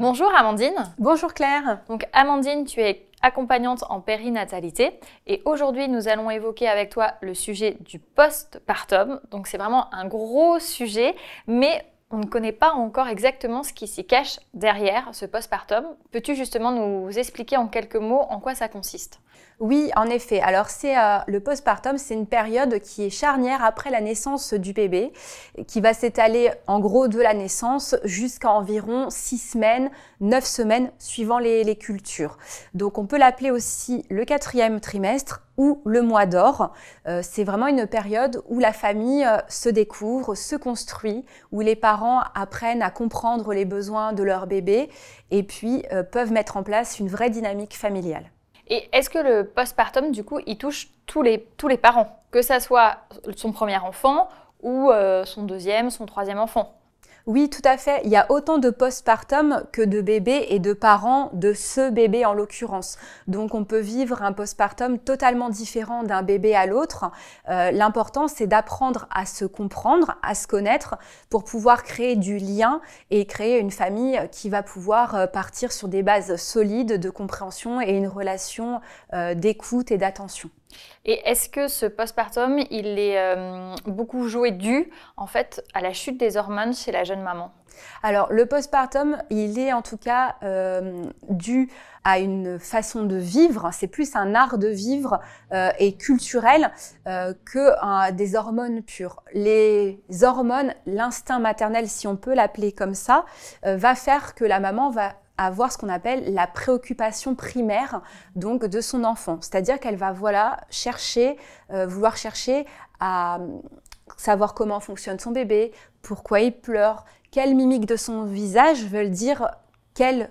Bonjour Amandine. Bonjour Claire. Donc Amandine, tu es accompagnante en périnatalité et aujourd'hui nous allons évoquer avec toi le sujet du postpartum. Donc c'est vraiment un gros sujet, mais on ne connaît pas encore exactement ce qui s'y cache derrière ce postpartum. Peux-tu justement nous expliquer en quelques mots en quoi ça consiste ? Oui, en effet. Alors, le postpartum, c'est une période qui est charnière après la naissance du bébé, qui va s'étaler en gros de la naissance jusqu'à environ 6 semaines, 9 semaines, suivant les cultures. Donc, on peut l'appeler aussi le 4e trimestre ou le mois d'or. C'est vraiment une période où la famille se découvre, se construit, où les parents apprennent à comprendre les besoins de leur bébé et puis peuvent mettre en place une vraie dynamique familiale. Et est-ce que le postpartum, du coup, il touche tous les parents, que ça soit son premier enfant ou son deuxième, son troisième enfant ? Oui, tout à fait. Il y a autant de postpartum que de bébés et de parents de ce bébé en l'occurrence. Donc, on peut vivre un postpartum totalement différent d'un bébé à l'autre. L'important, c'est d'apprendre à se comprendre, à se connaître pour pouvoir créer du lien et créer une famille qui va pouvoir partir sur des bases solides de compréhension et une relation d'écoute et d'attention. Et est-ce que ce postpartum, il est beaucoup dû en fait à la chute des hormones chez la jeune maman ? Alors, le postpartum, il est en tout cas dû à une façon de vivre, c'est plus un art de vivre et culturel que des hormones pures. Les hormones, l'instinct maternel, si on peut l'appeler comme ça, va faire que la maman va avoir ce qu'on appelle la préoccupation primaire donc de son enfant. C'est-à-dire qu'elle va vouloir chercher à savoir comment fonctionne son bébé, pourquoi il pleure, quelle mimique de son visage veulent dire quel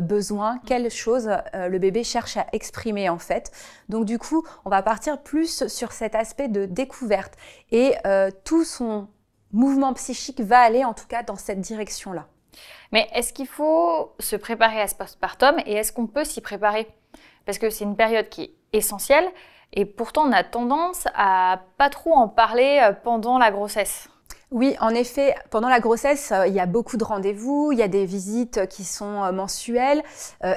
besoin, quelle chose le bébé cherche à exprimer en fait. Donc du coup, on va partir plus sur cet aspect de découverte et tout son mouvement psychique va aller en tout cas dans cette direction-là. Mais est-ce qu'il faut se préparer à ce postpartum et est-ce qu'on peut s'y préparer ? Parce que c'est une période qui est essentielle et pourtant on a tendance à pas trop en parler pendant la grossesse. Oui, en effet, pendant la grossesse, il y a beaucoup de rendez-vous, il y a des visites qui sont mensuelles,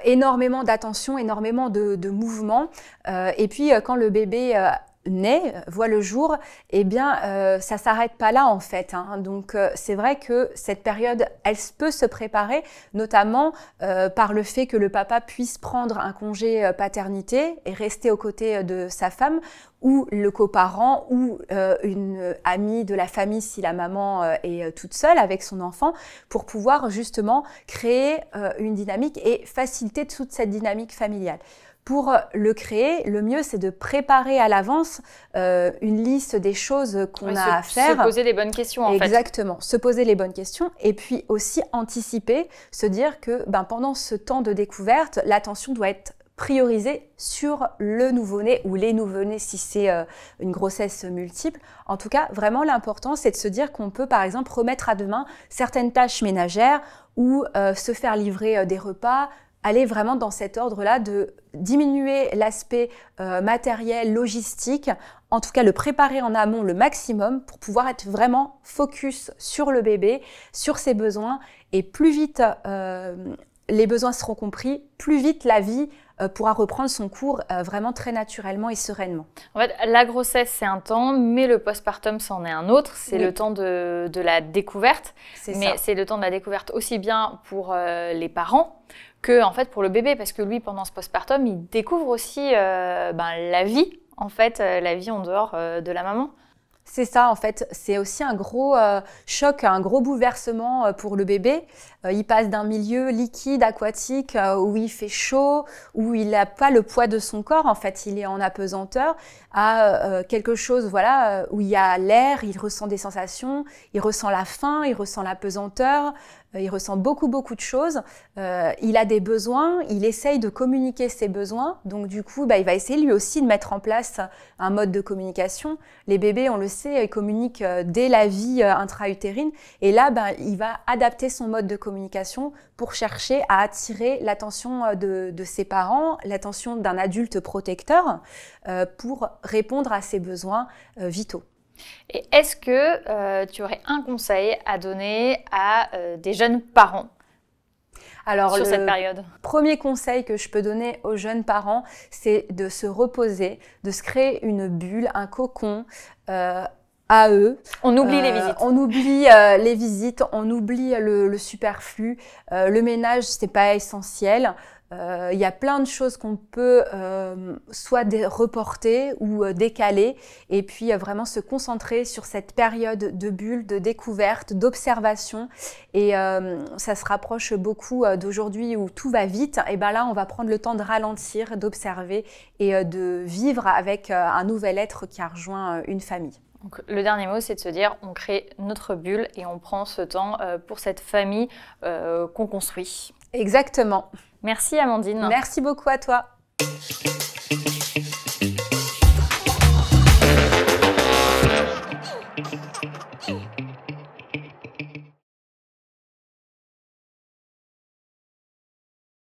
énormément d'attention, énormément de mouvements. Et puis, quand le bébé naît, voit le jour, eh bien, ça s'arrête pas là en fait. Donc, c'est vrai que cette période, elle peut se préparer, notamment par le fait que le papa puisse prendre un congé paternité et rester aux côtés de sa femme, ou le coparent, ou une amie de la famille si la maman est toute seule avec son enfant, pour pouvoir justement créer une dynamique et faciliter toute cette dynamique familiale. Pour le créer, le mieux, c'est de préparer à l'avance une liste des choses qu'on a à faire. Se poser les bonnes questions, en fait. Exactement, se poser les bonnes questions et puis aussi anticiper, se dire que pendant ce temps de découverte, l'attention doit être priorisée sur le nouveau-né ou les nouveau-nés si c'est une grossesse multiple. En tout cas, vraiment, l'important, c'est de se dire qu'on peut, par exemple, remettre à demain certaines tâches ménagères ou se faire livrer des repas, aller vraiment dans cet ordre-là de diminuer l'aspect matériel, logistique, en tout cas le préparer en amont le maximum pour pouvoir être vraiment focus sur le bébé, sur ses besoins et plus vite les besoins seront compris, plus vite la vie pourra reprendre son cours vraiment très naturellement et sereinement. En fait, la grossesse, c'est un temps, mais le postpartum, c'en est un autre. C'est le temps de la découverte. Mais c'est le temps de la découverte aussi bien pour les parents que en fait, pour le bébé. Parce que lui, pendant ce postpartum, il découvre aussi la vie, en fait, la vie en dehors de la maman. C'est ça, en fait. C'est aussi un gros choc, un gros bouleversement pour le bébé. Il passe d'un milieu liquide, aquatique, où il fait chaud, où il n'a pas le poids de son corps, en fait, il est en apesanteur, à quelque chose voilà, où il y a l'air, il ressent des sensations, il ressent la faim, il ressent la pesanteur, il ressent beaucoup de choses. Il a des besoins, il essaye de communiquer ses besoins. Donc du coup, il va essayer lui aussi de mettre en place un mode de communication. Les bébés, on le sait, ils communiquent dès la vie intra-utérine. Et là, il va adapter son mode de communication pour chercher à attirer l'attention de ses parents, l'attention d'un adulte protecteur pour répondre à ses besoins vitaux. Et est-ce que tu aurais un conseil à donner à des jeunes parents ? Alors, sur cette période? Premier conseil que je peux donner aux jeunes parents, c'est de se reposer, de se créer une bulle, un cocon à eux. On oublie les visites. On oublie les visites, on oublie le superflu. Le ménage, c'est pas essentiel. Il y a plein de choses qu'on peut soit reporter ou décaler et puis vraiment se concentrer sur cette période de bulle, de découverte, d'observation. Et ça se rapproche beaucoup d'aujourd'hui où tout va vite. Et bien là, on va prendre le temps de ralentir, d'observer et de vivre avec un nouvel être qui a rejoint une famille. Donc, le dernier mot, c'est de se dire, on crée notre bulle et on prend ce temps pour cette famille qu'on construit. Exactement. Merci Amandine. Merci beaucoup à toi.